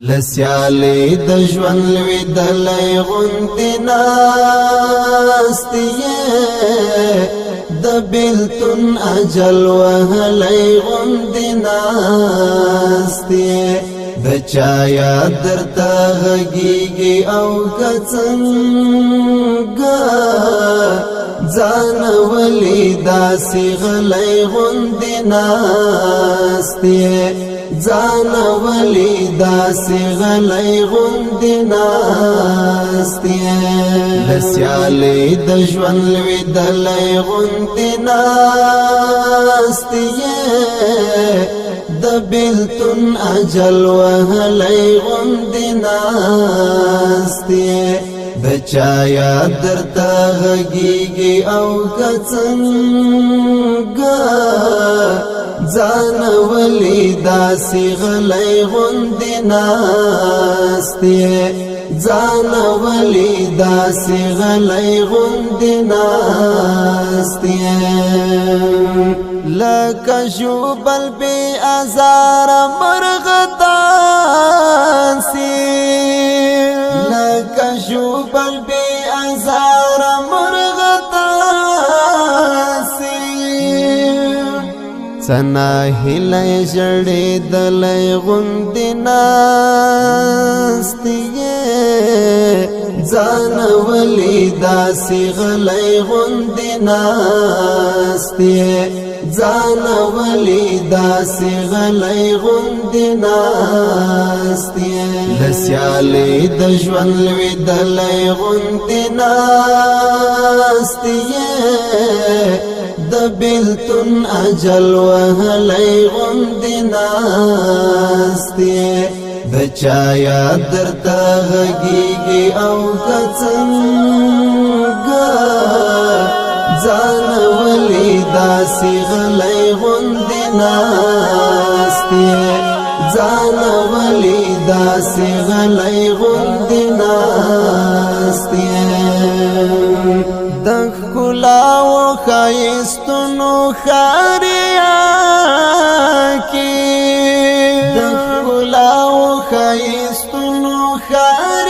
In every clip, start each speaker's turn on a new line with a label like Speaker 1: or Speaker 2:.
Speaker 1: لسیالی د ژوند لوی دلای غونتی ناستی د بیلتون اجل وهلی غونتی ناستی د چا یاد درته غږیږي او که څنګه ځان ولې داسې غلی غوندې ناستی ځان ولې داسې غلی غوندې ناستی لسیالې د ژوند لوېدلی غوندې ناستی د بیلتون اجل وهلی غوندې ناستی د چا یاد درته غږیږي او که څنګه ځان ولې داسې غلی غوندې ناستی ځان ولې داسې غلی غوندې ناستی لکه ژوبل بې ازاره مرغه داسې لکه ژوبل بې ازاره مرغه داسې څه ناهیلی ژړېدلی غوندې ناستې ځان ولې داسې غلی غوندې ناستې ځان ولې داسې غلی غوندې ناستې لسیالې د ژوند لوېدلی غوندې ناستې د بیلتون اجل وهلی غوندې ناستې د چا یاد درته غږیږي او که څنګه ځان ولې داسې غلی غوندې ناستې ځان ولې داسې غلی غوندې ناستې د ښکلاو ښایستونو ښاریاکې د ښکلاو ښایستونو ښاریاکې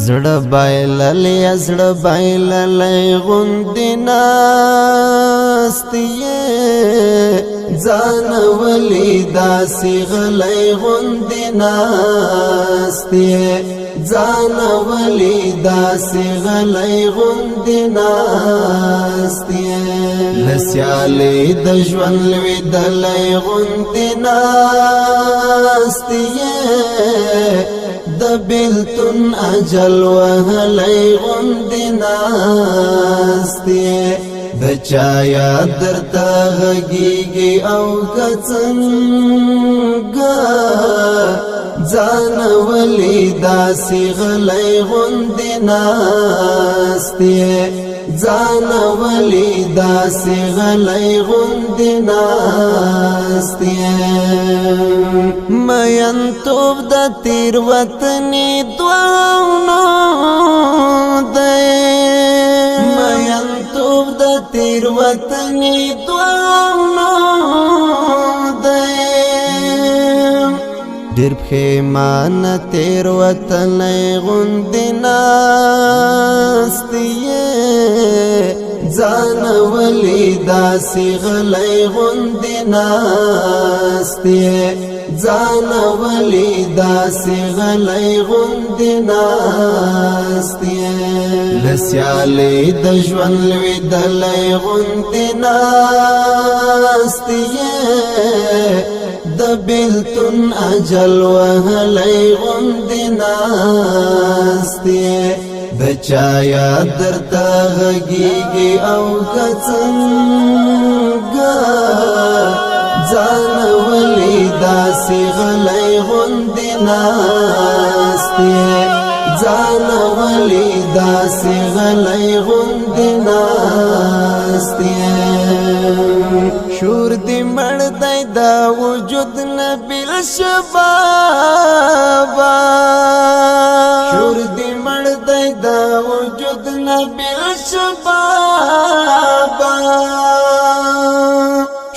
Speaker 1: زړه بایللی زړه بایللی غوندې ناستې ځان ولې داسې غلی غوندې ناستې ځان ولې داسې غلی غوندې ناستې لسیالې د ژوند لوېدلی غوندې ناستې د بیلتون اجل وهلی غوندې ناستې د چا یاد درته غږیږي او که څنګه ځان ولې داسې غلی غوندې ناستې ځان ولې داسې غلی غوندې ناستې مینتوب د تېروتنې دوانو دی مینتوب د تېروتنې دوانو دی ډېر پښېمانه تېروتنی غوندې ناستې ځان ولې داسې غلی غوندې ناستې ځان ولې داسې غلی غوندې ناستې لسیالې د ژوند لوېدلی غوندې ناستې د بیلتون اجل وهلی غوندې ناستې د چا یاد درته غږیږي او که څنګه ځان ولې داسې غلی غوندې ناستې ځان ولې داسې غلی غوندې ناستې شور دې مړ دی دا وجود نه بیل شبابا شور دې مړ دی دا وجود نه بیل شبابا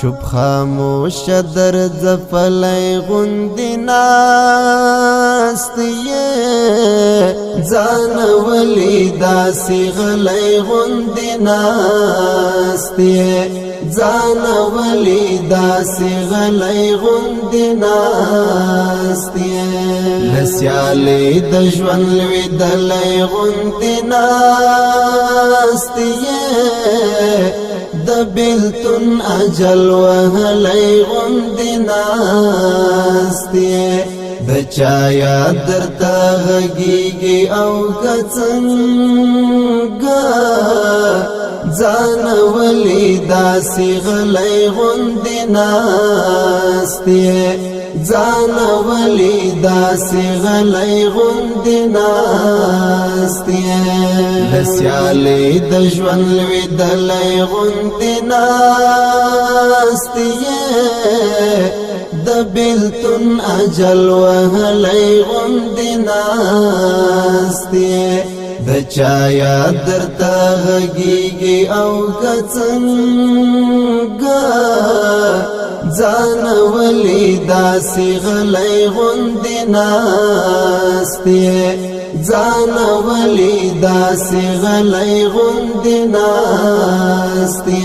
Speaker 1: چوب خاموش در زفلی غندی ناستی ځان ولی داسی غلی غندی ناستی ځان ولی داسی غلی غندی ناستی لسیالی د ژوند لویدلی غندی ناستی د بیلتون اجل وهلی غندی ناستی د چا یاد درته غږیږي او که څنګه ځان ولی داسې غلی غوندې ناستې ځان ولی داسې غلی غوندې ناستې د سیالۍ د ژوند لوېدلی غوندې ناستې د بیلتون اجل وهلی غوندې ناستې د چا یاد درته غږیږي او که څنګه ځان ولی داسې غلی غوندې ناستې ځان ولی داسې غلی غوندې ناستې